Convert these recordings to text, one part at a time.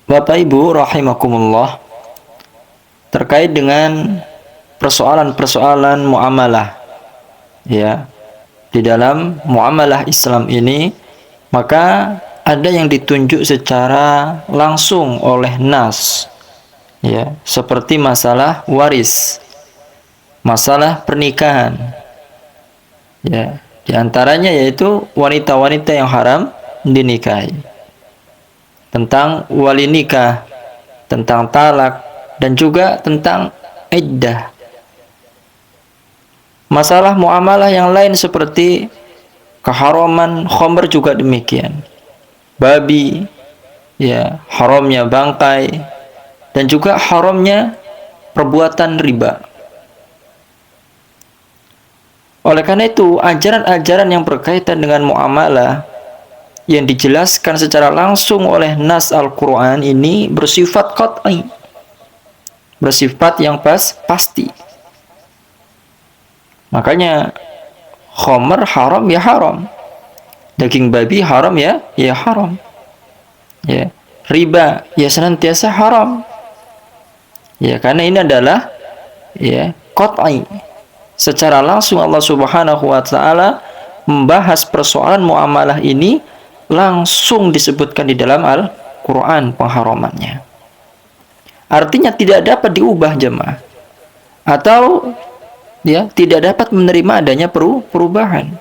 Bapak Ibu rahimakumullah, terkait dengan persoalan-persoalan muamalah, ya, di dalam muamalah Islam ini, maka ada yang ditunjuk secara langsung oleh nas, ya, seperti masalah waris, masalah pernikahan, ya, di antaranya yaitu wanita-wanita yang haram dinikahi, tentang wali nikah, tentang talak, dan juga tentang iddah. Masalah muamalah yang lain seperti keharaman khamr juga demikian. Babi, ya, haramnya bangkai, dan juga haramnya perbuatan riba. Oleh karena itu, ajaran-ajaran yang berkaitan dengan muamalah yang dijelaskan secara langsung oleh nas Al-Quran ini bersifat qat'i, bersifat yang pasti. Makanya khamr haram ya haram, daging babi haram ya haram, ya, riba ya senantiasa haram, ya, karena ini adalah, ya, qat'i. Secara langsung Allah Subhanahu wa taala membahas persoalan muamalah ini, langsung disebutkan di dalam Al-Quran pengharamannya. Artinya tidak dapat diubah jemaah, atau, ya, tidak dapat menerima adanya perubahan.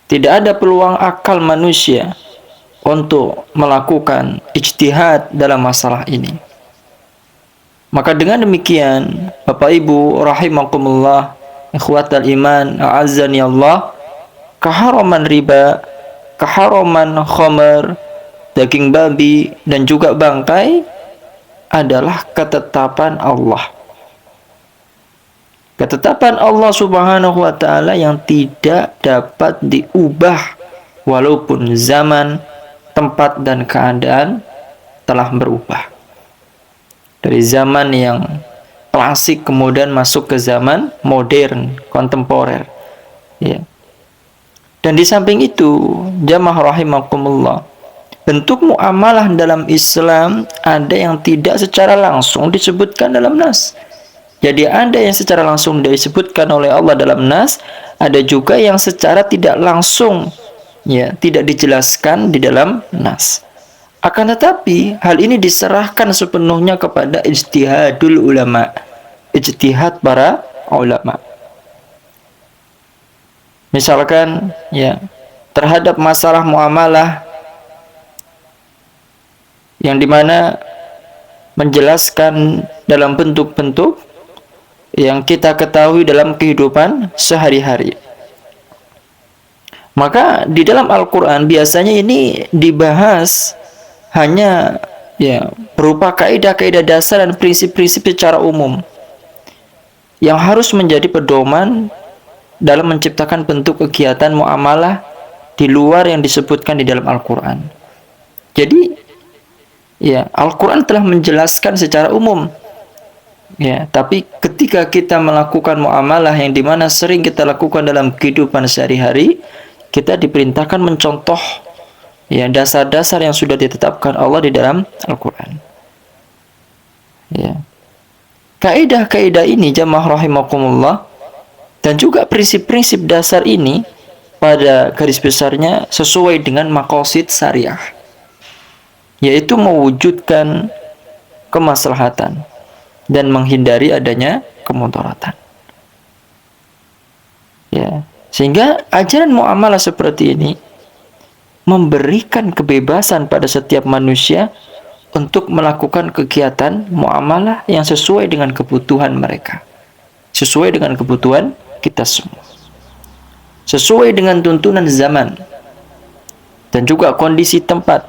Tidak ada peluang akal manusia untuk melakukan ijtihad dalam masalah ini. Maka dengan demikian, Bapak Ibu rahimakumullah, ikhwatal iman, a'azzani Allah, keharaman riba, keharaman khamr, daging babi, dan juga bangkai adalah ketetapan Allah. Ketetapan Allah Subhanahu wa taala yang tidak dapat diubah walaupun zaman, tempat, dan keadaan telah berubah. Dari zaman yang klasik kemudian masuk ke zaman modern, kontemporer, ya. Dan di samping itu, jamaah rahimakumullah, bentuk muamalah dalam Islam ada yang tidak secara langsung disebutkan dalam nas. Jadi ada yang secara langsung disebutkan oleh Allah dalam nas, ada juga yang secara tidak langsung, ya, tidak dijelaskan di dalam nas. Akan tetapi hal ini diserahkan sepenuhnya kepada ijtihadul ulama, ijtihad para ulama. Misalkan, ya, terhadap masalah muamalah yang dimana menjelaskan dalam bentuk-bentuk yang kita ketahui dalam kehidupan sehari-hari. Maka di dalam Al-Quran biasanya ini dibahas hanya, ya, berupa kaidah-kaidah dasar dan prinsip-prinsip secara umum yang harus menjadi pedoman dalam menciptakan bentuk kegiatan muamalah di luar yang disebutkan di dalam Al-Quran. Jadi, ya, Al-Quran telah menjelaskan secara umum, ya, tapi ketika kita melakukan muamalah yang dimana sering kita lakukan dalam kehidupan sehari-hari, kita diperintahkan mencontoh, ya, dasar-dasar yang sudah ditetapkan Allah di dalam Al-Quran. Ya. Kaidah-kaidah ini jamaah rahimakumullah, dan juga prinsip-prinsip dasar ini pada garis besarnya sesuai dengan maqasid syariah, yaitu mewujudkan kemaslahatan dan menghindari adanya kemudaratan. Ya, sehingga ajaran muamalah seperti ini memberikan kebebasan pada setiap manusia untuk melakukan kegiatan muamalah yang sesuai dengan kebutuhan mereka, sesuai dengan kebutuhan kita semua, sesuai dengan tuntunan zaman dan juga kondisi tempat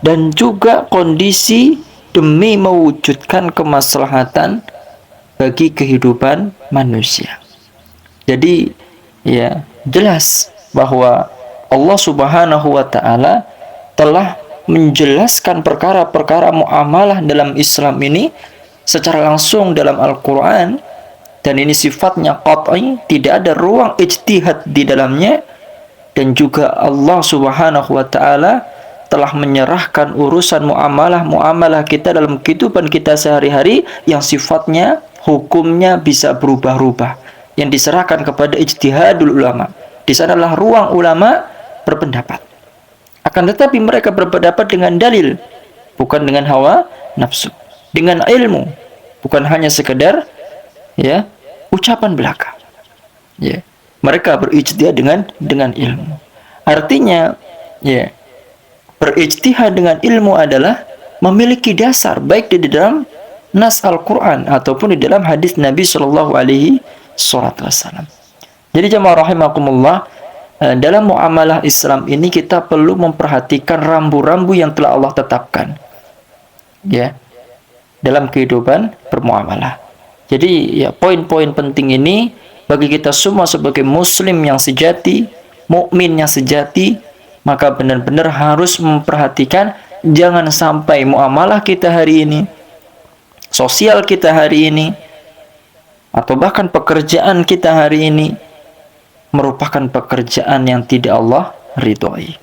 dan juga kondisi, demi mewujudkan kemaslahatan bagi kehidupan manusia. Jadi, ya, jelas bahwa Allah Subhanahu wa taala telah menjelaskan perkara-perkara muamalah dalam Islam ini secara langsung dalam Al-Quran, dan ini sifatnya qat'i, tidak ada ruang ijtihad di dalamnya, dan juga Allah Subhanahu wa taala telah menyerahkan urusan muamalah kita dalam kehidupan kita sehari-hari yang sifatnya hukumnya bisa berubah-ubah, yang diserahkan kepada ijtihadul ulama. Di sanalah ruang ulama berpendapat. Akan tetapi mereka berpendapat dengan dalil, bukan dengan hawa nafsu, dengan ilmu, bukan hanya sekedar ya ucapan belaka. Ya, mereka berijtihad dengan ilmu. Artinya, ya, berijtihad dengan ilmu adalah memiliki dasar baik di dalam nas Al-Quran ataupun di dalam hadis Nabi Shallallahu Alaihi Wasallam. Jadi jemaah rahimakumullah, dalam muamalah Islam ini kita perlu memperhatikan rambu-rambu yang telah Allah tetapkan, ya, dalam kehidupan bermuamalah. Jadi ya poin-poin penting ini bagi kita semua sebagai muslim yang sejati, mukmin yang sejati, maka benar-benar harus memperhatikan jangan sampai muamalah kita hari ini, sosial kita hari ini, atau bahkan pekerjaan kita hari ini merupakan pekerjaan yang tidak Allah ridhoi.